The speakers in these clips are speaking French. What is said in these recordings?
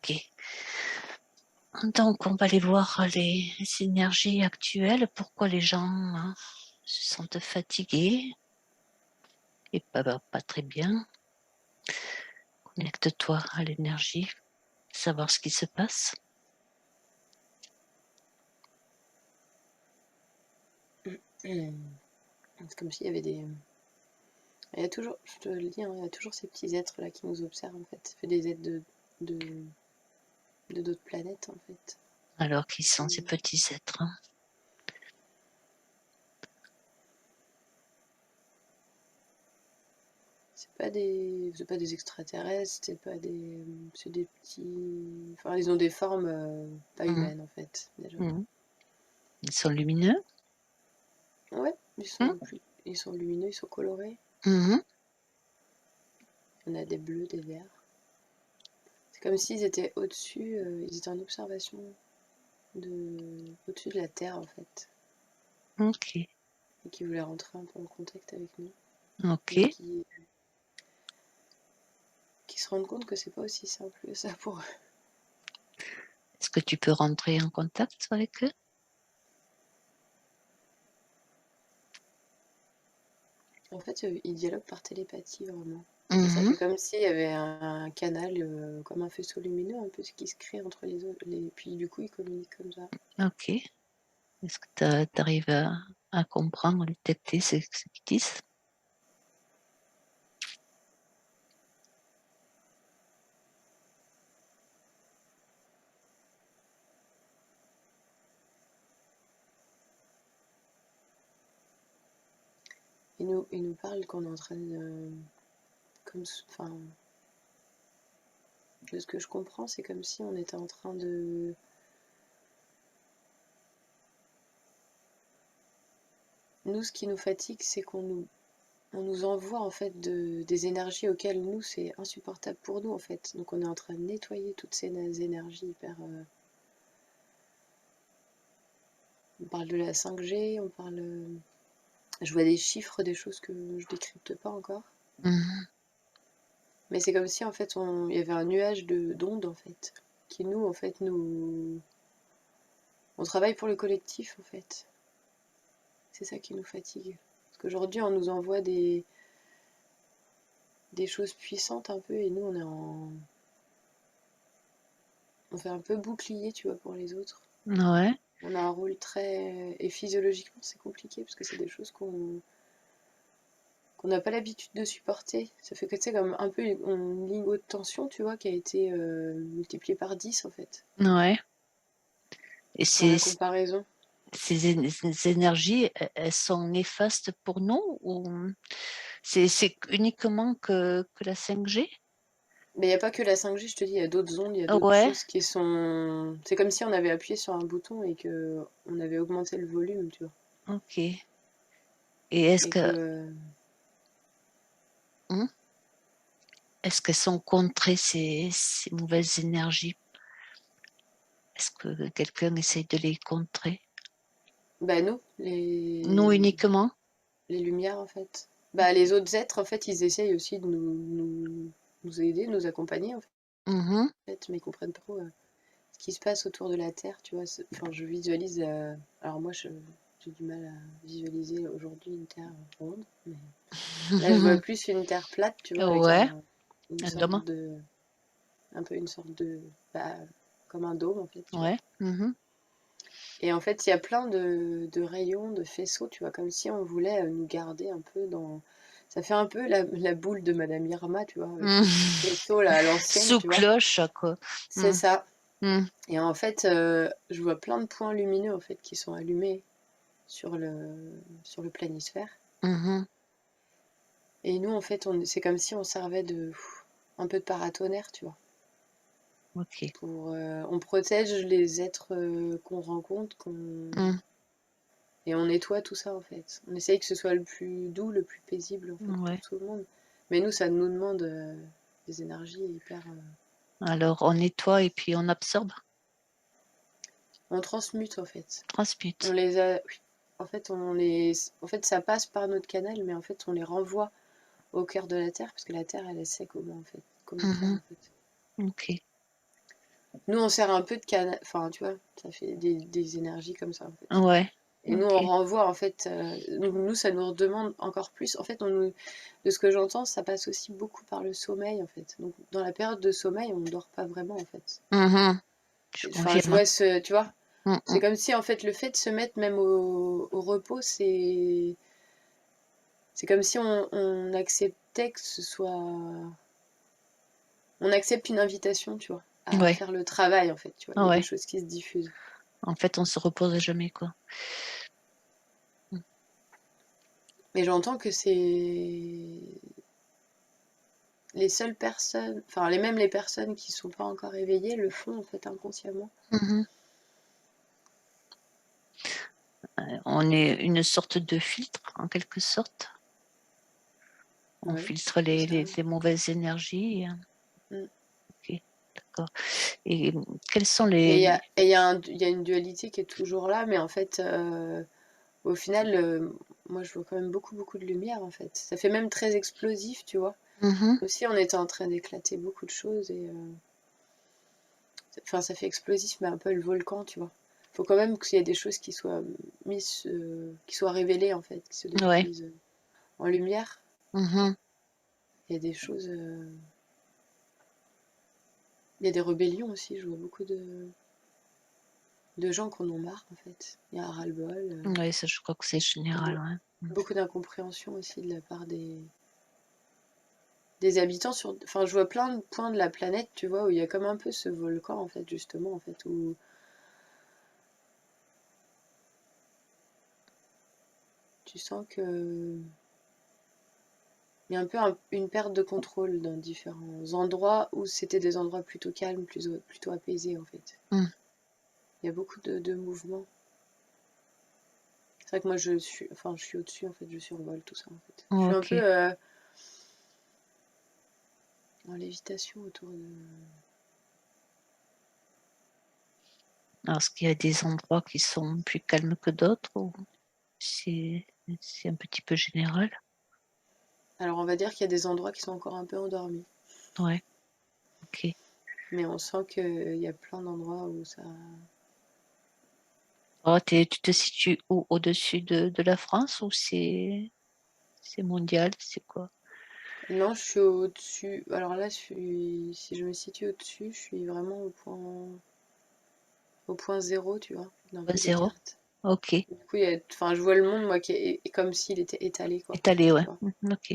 Ok. Donc, on va aller voir les énergies actuelles, pourquoi les gens se sentent fatigués et pas très bien. Connecte-toi à l'énergie, savoir ce qui se passe. C'est comme s'il y avait des... Il y a toujours, je te le dis, hein, il y a toujours ces petits êtres là qui nous observent en fait. Ça fait des êtres de, de d'autres planètes en fait. Alors, qui sont ces petits êtres? C'est pas des extraterrestres, c'est des petits. Enfin, ils ont des formes pas Mmh. humaines en fait déjà. Mmh. Ils sont lumineux. Ouais, Mmh. ils sont lumineux, ils sont colorés. Mmh. On a des bleus, des verts. C'est comme s'ils étaient au-dessus, ils étaient en observation au-dessus de la Terre en fait, Ok. et qui voulaient rentrer un peu en contact avec nous, Ok. mais qui se rendent compte que c'est pas aussi simple que ça pour eux. Est-ce que tu peux rentrer en contact avec eux? En fait, ils dialoguent par télépathie vraiment. Et ça Mmh. fait comme s'il y avait un canal, comme un faisceau lumineux, un peu ce qui se crée entre les autres. Puis du coup, ils communiquent comme ça. Ok. Est-ce que tu arrives à comprendre, à détecter ce qu'ils disent? Ils nous parlent qu'on est en train de... Enfin, de ce que je comprends, c'est comme si on était en train de... Nous, ce qui nous fatigue, c'est on nous envoie en fait des énergies auxquelles nous, c'est insupportable pour nous en fait. Donc on est en train de nettoyer toutes ces énergies hyper... On parle de la 5G, on parle... Je vois des chiffres, des choses que je décrypte pas encore. Mmh. Mais c'est comme si en fait il y avait un nuage d'ondes en fait qui nous en fait nous on travaille pour le collectif en fait. C'est ça qui nous fatigue. Parce qu'aujourd'hui on nous envoie des choses puissantes un peu et nous on fait un peu bouclier tu vois pour les autres. Ouais. On a un rôle très et physiologiquement c'est compliqué parce que c'est des choses qu'on n'a pas l'habitude de supporter. Ça fait que tu sais comme un peu une ligne haute tension tu vois qui a été multipliée par 10 en fait Ouais. Et dans la comparaison. ces énergies, elles sont néfastes pour nous ou c'est uniquement que la 5G? Mais il n'y a pas que la 5G, je te dis, il y a d'autres ondes, il y a d'autres Ouais. choses qui sont. C'est comme si on avait appuyé sur un bouton et que on avait augmenté le volume, tu vois. Ok. Et est-ce Et que que. hmm, est-ce qu'elles sont contrées ces mauvaises énergies? Est-ce que quelqu'un essaye de les contrer? Bah, nous, Nous uniquement? les lumières, en fait. Bah, les autres êtres, en fait, ils essayent aussi de nous aider, nous accompagner, en Mhm. fait, mais ils comprennent pas trop ce qui se passe autour de la Terre, tu vois. Enfin, je visualise. Alors, moi, j'ai du mal à visualiser aujourd'hui une Terre ronde, mais là, je vois plus une Terre plate, tu vois, avec Ouais. une sorte Demain. de un peu une sorte de bah, comme un dôme en fait, tu vois. Ouais. Mhm. Et en fait, il y a plein de rayons, de faisceaux, tu vois, comme si on voulait nous garder un peu dans. Ça fait un peu la boule de Madame Irma, tu vois, avec les petits Mhm. faisceaux là à l'ancienne, Sous tu vois. cloche, quoi. C'est Mhm. ça. Mhm. Et en fait, je vois plein de points lumineux en fait qui sont allumés sur sur le planisphère. Mhm. Et nous, en fait, c'est comme si on servait de un peu de paratonnerre, tu vois. Ok. On protège les êtres qu'on rencontre, Mhm. et on nettoie tout ça en fait. On essaye que ce soit le plus doux, le plus paisible en fait pour Ouais. tout le monde. Mais nous, ça nous demande des énergies hyper. Alors, on nettoie et puis on absorbe, On transmute en fait. On transmute. les a. Oui. En fait, en fait, ça passe par notre canal, mais en fait, on les renvoie au cœur de la Terre parce que la Terre, elle sait comment en fait, comment faire Mhm. en fait. Ok. Nous, on sert un peu de canal, enfin, tu vois, ça fait des énergies comme ça, en fait. Ouais, Et nous, ok. on renvoie, en fait, nous, ça nous redemande encore plus. En fait, de ce que j'entends, ça passe aussi beaucoup par le sommeil, en fait. Donc, dans la période de sommeil, on ne dort pas vraiment, en fait. Mhm, je Enfin, je confirme. vois tu vois, c'est Mhm, comme si, en fait, le fait de se mettre même au repos, c'est comme si on acceptait que ce soit. On accepte une invitation, tu vois, à ouais, faire le travail, en fait, tu vois. Il y a des ouais. choses qui se diffusent. En fait, on se repose jamais, quoi. Mm. Mais j'entends que c'est les seules personnes, enfin, même les personnes qui sont pas encore éveillées le font, en fait, inconsciemment. Mhm. On est une sorte de filtre, en quelque sorte. On Ouais, filtre c'est ça. les mauvaises énergies. Mm. Ok, d'accord. Et quels sont Et les... il y a une dualité qui est toujours là, mais en fait, au final, moi, je vois quand même beaucoup, beaucoup de lumière, en fait. Ça fait même très explosif, tu vois. Mhm, Comme si on était en train d'éclater beaucoup de choses et enfin, ça fait explosif, mais un peu le volcan, tu vois. Faut quand même qu'il y ait des choses qui soient mises, qui soient révélées, en fait, qui se ouais. détruisent en lumière. Mhm. Il y a des choses. Il y a des rébellions aussi, je vois beaucoup de gens qui en ont marre, en fait. Il y a un ras-le-bol. Ouais, ça, je crois que c'est général, ouais. Mm. Beaucoup d'incompréhension aussi de la part des habitants sur. Enfin, je vois plein de points de la planète, tu vois, où il y a comme un peu ce volcan, en fait, justement, en fait, où tu sens que. Il y a un peu une perte de contrôle dans différents endroits où c'était des endroits plutôt calmes, plutôt apaisés, en fait. Mm. Il y a beaucoup de mouvements. C'est vrai que moi, je suis au-dessus, en fait, je survole tout ça, en fait. Je suis un peu Ok. en lévitation autour de. Alors, est-ce qu'il y a des endroits qui sont plus calmes que d'autres ou c'est un petit peu général? Alors, on va dire qu'il y a des endroits qui sont encore un peu endormis. Ouais, ok. Mais on sent qu'il y a plein d'endroits où ça. Oh, tu te situes où? Au-dessus de la France ou c'est mondial? C'est quoi? Non, je suis au-dessus. Alors là, si je me situe au-dessus, je suis vraiment au point zéro, tu vois, d'un peu des Zéro? cartes. Ok. Du coup, enfin, je vois le monde, moi, qui est comme s'il était étalé, quoi. Étalé, ouais. Tu vois. Ok.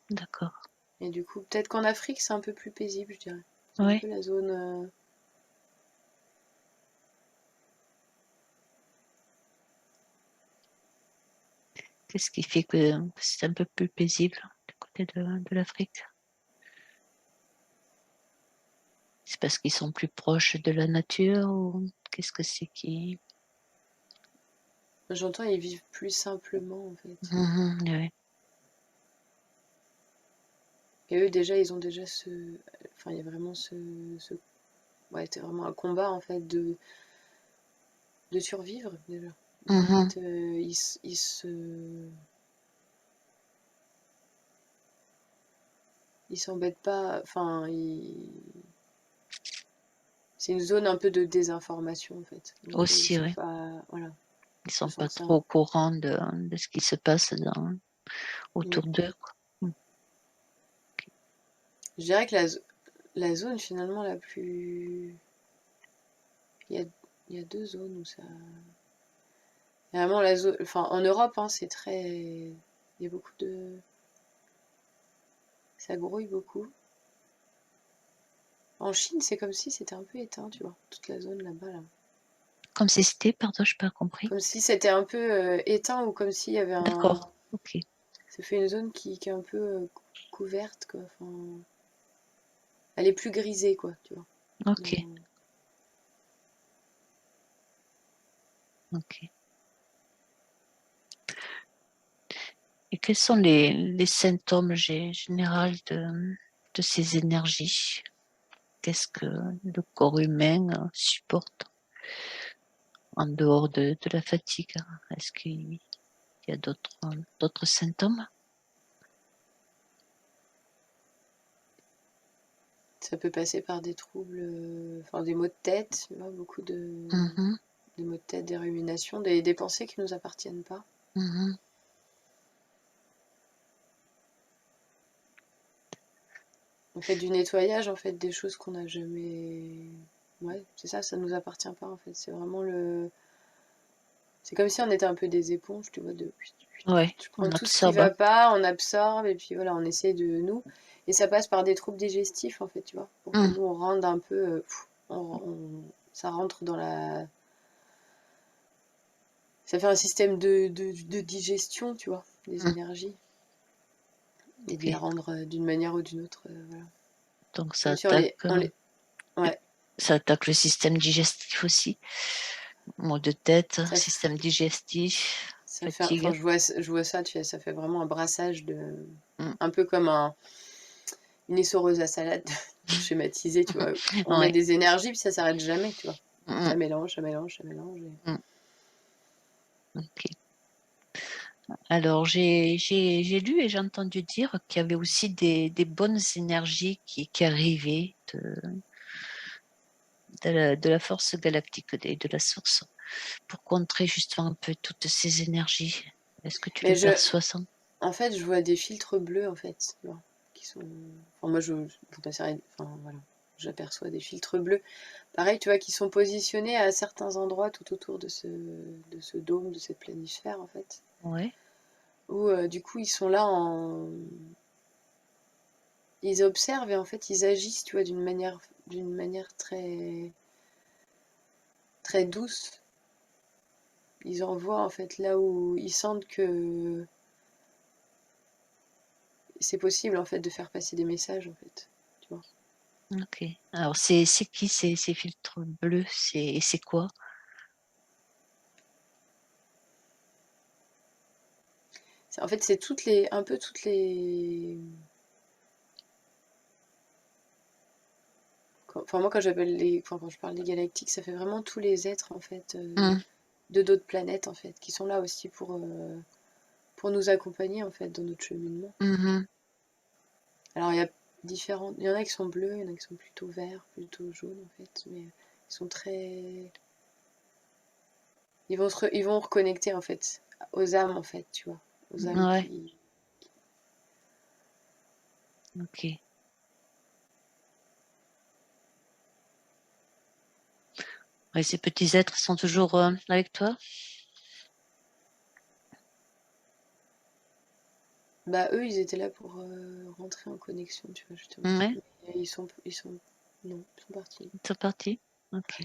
D'accord. Et du coup, peut-être qu'en Afrique, c'est un peu plus paisible, je dirais. C'est un Ouais. peu la zone. Qu'est-ce qui fait que c'est un peu plus paisible du côté de l'Afrique? C'est parce qu'ils sont plus proches de la nature ou qu'est-ce que c'est qui... J'entends, ils vivent plus simplement, en fait. Mhm, ouais. Et eux, déjà, ils ont déjà Enfin, il y a vraiment ouais, c'est vraiment un combat, en fait, de survivre, déjà. Donc, en Mhm. fait, ils s'embêtent pas. Enfin, c'est une zone un peu de désinformation, en fait. Donc, ils Aussi, sont ouais. pas. Voilà, Ils je sont pas sens ça. trop au courant de ce qui se passe Mm. autour d'eux, quoi. Mm. Je dirais que la zone, finalement, la plus. Il y a, il y a deux zones où ça. Vraiment, la zone. Enfin, en Europe, hein, c'est très. Il y a beaucoup de. Ça grouille beaucoup. En Chine, c'est comme si c'était un peu éteint, tu vois, toute la zone là-bas, là. Comme si c'était, pardon, je n'ai pas compris. Comme si c'était un peu éteint ou comme s'il y avait un. D'accord. Ok. Ça fait une zone qui est un peu couverte, quoi. Enfin, elle est plus grisée, quoi, tu vois. Ok. Dans- Ok. Et quels sont les symptômes généraux de ces énergies? Qu'est-ce que le corps humain supporte en dehors de la fatigue? Est-ce qu'il y a d'autres symptômes? Ça peut passer par des troubles, enfin des maux de tête, tu vois, beaucoup Mhm, des maux de tête, des ruminations, des pensées qui nous appartiennent pas. mhm. On fait du nettoyage, en fait, des choses qu'on n'a jamais. Ouais, c'est ça, ça nous appartient pas, en fait. C'est vraiment le. C'est comme si on était un peu des éponges, tu vois, de. Ouais, Je prends on tout ce qui absorbe. va pas, on absorbe, et puis voilà, on essaie de nous. Et ça passe par des troubles digestifs, en fait, tu vois, pour que Mm, nous, on rende un peu. Ça rentre dans la. Ça fait un système de digestion, tu vois, des mm. énergies, et de Ok, les rendre d'une manière ou d'une autre, voilà. donc Comme si on les. Ouais, ça attaque le système digestif aussi. Maux de tête, ça, système digestif, ça fait. Enfin, fatigue. je vois ça, tu vois, ça fait vraiment un brassage de. Mm. Un peu comme une essoreuse à salade, pour schématiser, tu vois. On met Ouais. des énergies, puis ça s'arrête jamais, tu vois. Mm, Ça mélange, ça mélange, ça mélange. mm. Ok. Alors, j'ai lu et j'ai entendu dire qu'il y avait aussi des bonnes énergies qui arrivaient de la force galactique et de la source pour contrer justement un peu toutes ces énergies. Est-ce que tu le Mais perçois ça? en fait, je vois des filtres bleus, en fait, tu vois, qui sont. Enfin, moi, enfin, voilà, j'aperçois des filtres bleus. Pareil, tu vois, qui sont positionnés à certains endroits tout autour de ce dôme, de cette planisphère, en fait. Ouais. Où, du coup, ils sont là en. Ils observent et en fait, ils agissent, tu vois, d'une manière très, très douce. Ils envoient, en fait, là où ils sentent que c'est possible, en fait, de faire passer des messages, en fait. Tu vois. Ok. Alors, c'est qui ces filtres bleus? C'est quoi? En fait, c'est un peu toutes les. Enfin, moi, quand je parle des galactiques, ça fait vraiment tous les êtres, en fait, Mm, de d'autres planètes, en fait, qui sont là aussi pour nous accompagner, en fait, dans notre cheminement. mhm. Alors, il y en a qui sont bleus, il y en a qui sont plutôt verts, plutôt jaunes, en fait, mais ils sont très. Ils vont reconnecter, en fait, aux âmes, en fait, tu vois, aux âmes Ouais, qui. ok. Ouais, ces petits êtres sont toujours avec toi? Bah, eux, ils étaient là pour rentrer en connexion, tu vois, justement. Ouais, Mais non, ils sont partis. c'est parti. Ok.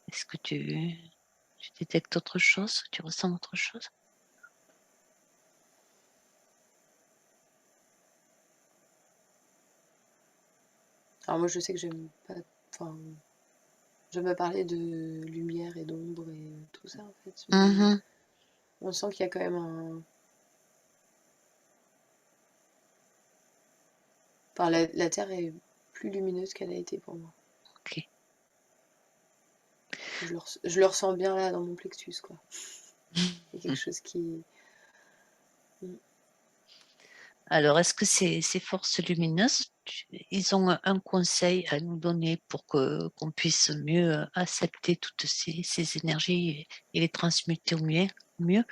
Est-ce que tu détectes autre chose? Tu ressens autre chose? Alors moi, je sais que j'aime pas, enfin, j'aime pas parler de lumière et d'ombre et tout ça, en fait, mais Mhm. on sent qu'il y a quand même un. Enfin, la Terre est plus lumineuse qu'elle a été pour moi. Ok. Je le ressens bien là dans mon plexus, quoi. Il y a quelque chose qui. Alors, est-ce que ces forces lumineuses, ils ont un conseil à nous donner pour qu'on puisse mieux accepter toutes ces énergies et les transmuter au mieux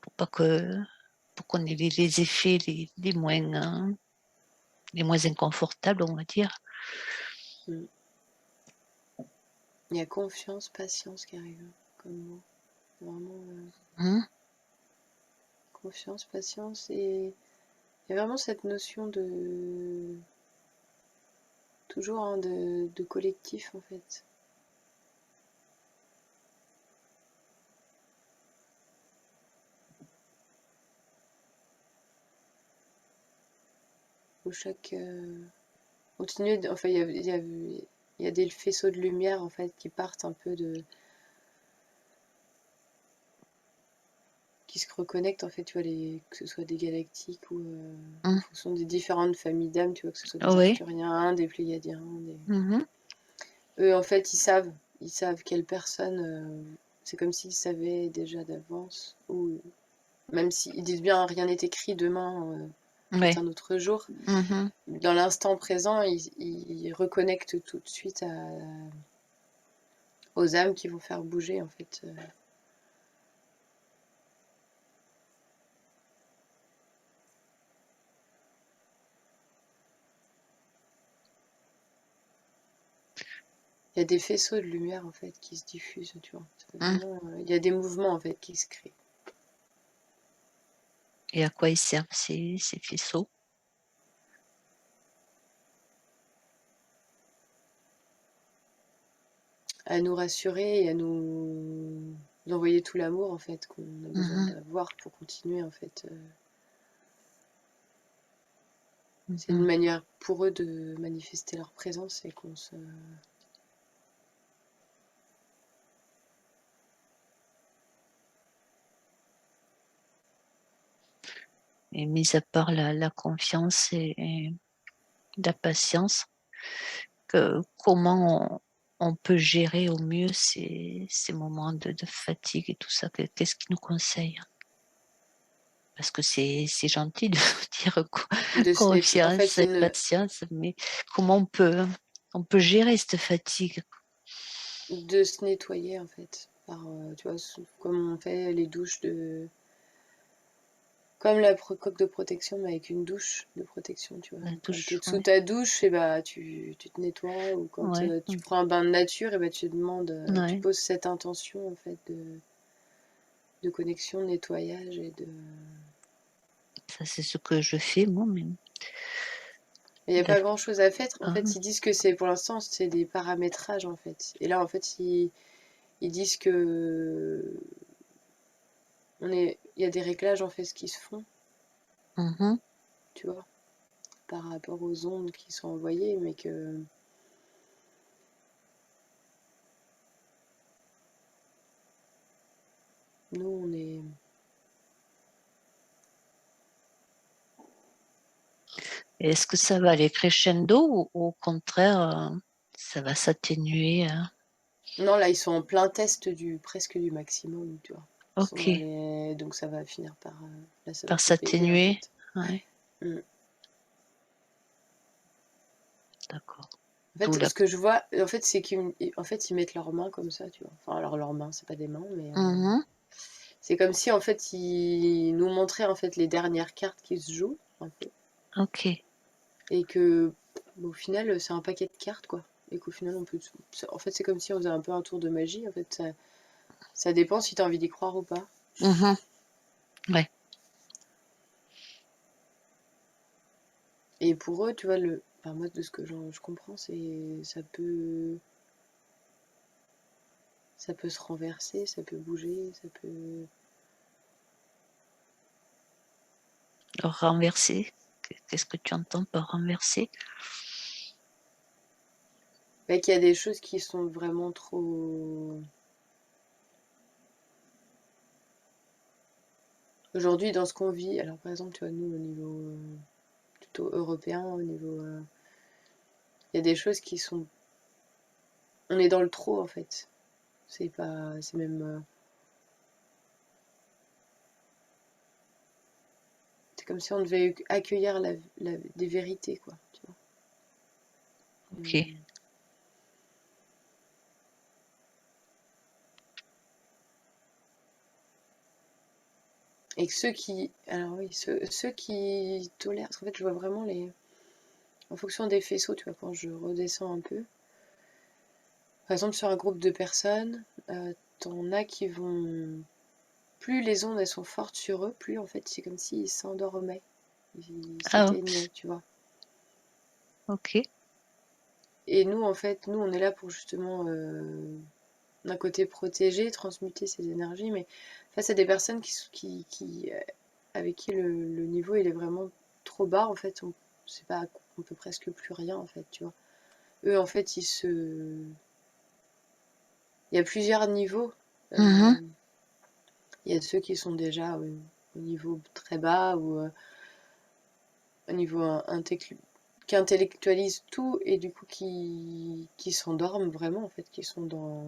pour pas pour qu'on ait les effets les moins inconfortables, on va dire. Mm. Il y a confiance, patience qui arrive, comme mot. Vraiment, Hein. confiance, patience et. Il y a vraiment cette notion de. Toujours, hein, de collectif, en fait. Où chaque. Enfin, il y a des faisceaux de lumière, en fait, qui partent un peu de. Qui se reconnectent, en fait, tu vois, que ce soit des galactiques ou en Hein. fonction des différentes familles d'âmes, tu vois, que ce soit des Oui. arcturiens, des pléiadiens. Mhm. Eux, en fait, ils savent quelle personne. C'est comme s'ils savaient déjà d'avance, ou même s'ils disent bien rien n'est écrit demain, en fait, Ouais. un autre jour. Mmh. Dans l'instant présent, ils reconnectent tout de suite aux âmes qui vont faire bouger, en fait. Il y a des faisceaux de lumière, en fait, qui se diffusent, tu vois. Mmh. Vraiment, il y a des mouvements, en fait, qui se créent. Et à quoi ils servent ces faisceaux? À nous rassurer et à nous envoyer tout l'amour, en fait, qu'on a besoin Mmh. d'avoir pour continuer, en fait. C'est une Mmh. manière pour eux de manifester leur présence et qu'on se... Et mis à part la confiance et la patience, comment on peut gérer au mieux ces moments de fatigue et tout ça? Qu'est-ce qu'ils nous conseillent? Parce que c'est gentil de dire En fait, confiance c'est et une... patience, mais comment on peut gérer cette fatigue? de se nettoyer, en fait. Par, tu vois, comme on fait les douches de... Comme la coque de protection, mais avec une douche de protection, tu vois. La Quand tu es douche, sous ouais. ta douche, et bah, tu te nettoies. Ou quand Ouais, tu prends un bain de nature, et bah, tu demandes, tu ouais, poses cette intention, en fait, de connexion, de nettoyage et de... ça c'est ce que je fais moi, mais Il n'y a la pas grand-chose à faire. En ah, fait, ils disent que c'est pour l'instant, c'est des paramétrages, en fait. Et là, en fait, ils disent que il y a des réglages, en fait, qui se font, mmh. tu vois, par rapport aux ondes qui sont envoyées, mais que nous, on est... Et est-ce que ça va aller crescendo ou au contraire, ça va s'atténuer, hein? Non, là, ils sont en plein test presque du maximum, tu vois. Ils sont dans OK, les... Donc ça va finir par... Là, ça va par se payer, en s'atténuer? fait. Ouais, Mm. d'accord. En D'où fait, la ce que je vois, en fait, c'est ils mettent leurs mains comme ça, tu vois. Enfin, alors leurs mains, c'est pas des mains, mais mmh. c'est comme si, en fait, ils nous montraient, en fait, les dernières cartes qui se jouent, un peu. OK. Et que, au final, c'est un paquet de cartes, quoi. Et qu'au final, on peut... En fait, c'est comme si on faisait un peu un tour de magie. En fait, ça dépend si tu as envie d'y croire ou pas. Mmh. Ouais. Et pour eux, tu vois, enfin, moi, de ce que je comprends, ça peut se renverser, ça peut bouger, ça peut... Renverser? Qu'est-ce que tu entends par renverser? Bah, qu'il y a des choses qui sont vraiment trop... Aujourd'hui, dans ce qu'on vit, alors par exemple, tu vois, nous, au niveau plutôt européen, au niveau... Il y a des choses qui sont... On est dans le trop, en fait. C'est pas... C'est même... c'est comme si on devait accueillir des vérités, quoi, tu vois. OK. Et que ceux qui... Alors oui, ceux qui tolèrent... Parce qu'en fait, je vois vraiment les... En fonction des faisceaux, tu vois, quand je redescends un peu. Par exemple, sur un groupe de personnes, t'en as qui vont... Plus les ondes, elles sont fortes sur eux, plus, en fait, c'est comme s'ils s'endormaient. Ils Ah s'éteignaient, oups, tu vois. OK. Et nous, en fait, nous, on est là pour justement... d'un côté protéger, transmuter ces énergies, mais face à des personnes avec qui le niveau il est vraiment trop bas, en fait, on peut presque plus rien, en fait, tu vois. Eux, en fait, il y a plusieurs niveaux. Mmh. Il y a ceux qui sont déjà au niveau très bas ou au niveau qui intellectualisent tout et du coup qui s'endorment vraiment, en fait, qui sont dans...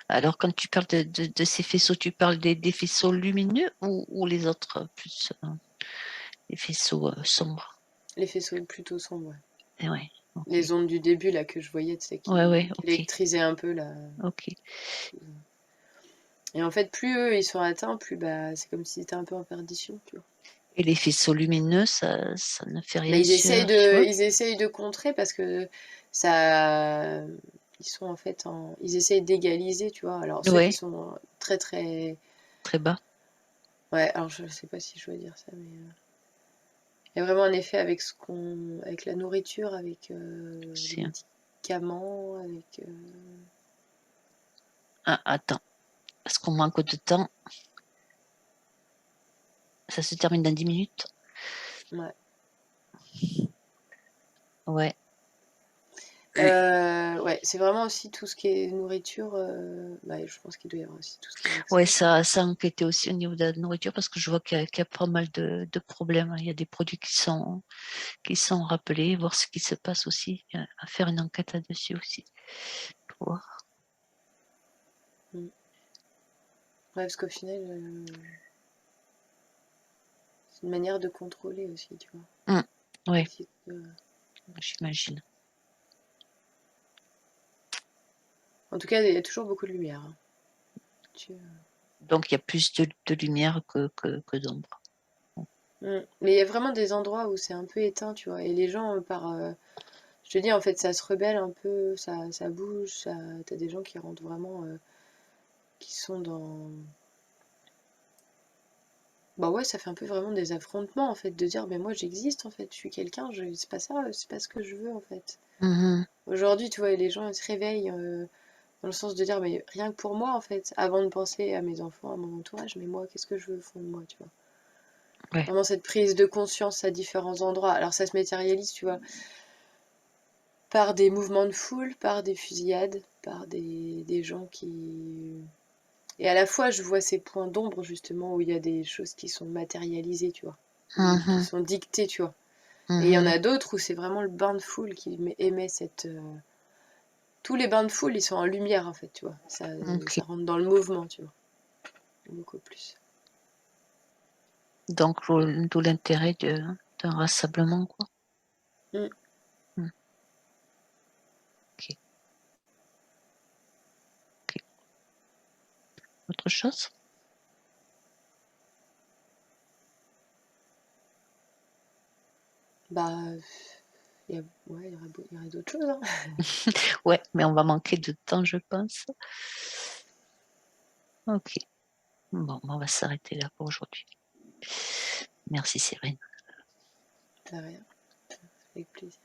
Alors, quand tu parles de ces faisceaux, tu parles des faisceaux lumineux ou les autres plus les faisceaux sombres? Les faisceaux plutôt sombres, ouais. Eh ouais, ok. Les ondes du début, là, que je voyais, tu sais, Ouais, qui ok, électrisaient un peu, là. ok. Et en fait, plus eux, ils sont atteints, plus bah, c'est comme s'ils étaient un peu en perdition, tu vois. Et les faisceaux lumineux, ça ne fait Mais rien sur eux? ils essayent de contrer parce que ça... Ils sont en fait en... Ils essayent d'égaliser, tu vois. Alors, ceux qui Ouais, sont très, très... très bas. Ouais, alors je sais pas si je dois dire ça, mais... Il y a vraiment un effet avec avec la nourriture, avec les C'est médicaments, avec... Ah, attends, parce qu'on manque de temps. Ça se termine dans 10 minutes. Ouais. Ouais. Ouais, c'est vraiment aussi tout ce qui est nourriture. Bah, je pense qu'il doit y avoir aussi tout ce qui est Ouais, vaccin. ça a enquêté aussi au niveau de la nourriture parce que je vois qu'il y a pas mal de problèmes. Il y a des produits qui sont rappelés, voir ce qui se passe aussi, à faire une enquête là-dessus aussi. Pour voir. Mm. Ouais, parce qu'au final, c'est une manière de contrôler aussi, tu vois. Ouais, Essayer j'imagine. En tout cas, il y a toujours beaucoup de lumière, hein. Tu- Donc il y a plus de lumière que d'ombre. Mais il y a vraiment des endroits où c'est un peu éteint, tu vois. Et les gens, je te dis, en fait, ça se rebelle un peu, ça bouge, t'as des gens qui rentrent vraiment, qui sont dans... Bah ouais, ça fait un peu vraiment des affrontements, en fait, de dire, mais moi j'existe, en fait, je suis quelqu'un, c'est pas ça, c'est pas ce que je veux, en fait. Mhm. Aujourd'hui, tu vois, les gens ils se réveillent dans le sens de dire, mais rien que pour moi, en fait, avant de penser à mes enfants, à mon entourage, mais moi, qu'est-ce que je veux au fond de moi, tu vois. Ouais. Vraiment cette prise de conscience à différents endroits. Alors ça se matérialise, tu vois, par des mouvements de foule, par des fusillades, par des gens qui... Et à la fois, je vois ces points d'ombre, justement, où il y a des choses qui sont matérialisées, tu vois, ou qui Mhm. sont dictées, tu vois. Et il y en Mhm. a d'autres où c'est vraiment le bain de foule qui émet cette... Tous les bains de foule, ils sont en lumière, en fait, tu vois. Ok. Ça rentre dans le mouvement, tu vois. Beaucoup plus. Donc d'où l'intérêt d'un rassemblement, quoi. Mm. Mm. Ok. Ok. Autre chose? Bah, ouais, il y aurait d'autres choses, hein. Ouais, mais on va manquer de temps, je pense. Ok. Bon, on va s'arrêter là pour aujourd'hui. Merci, Cyrine. De rien, avec plaisir.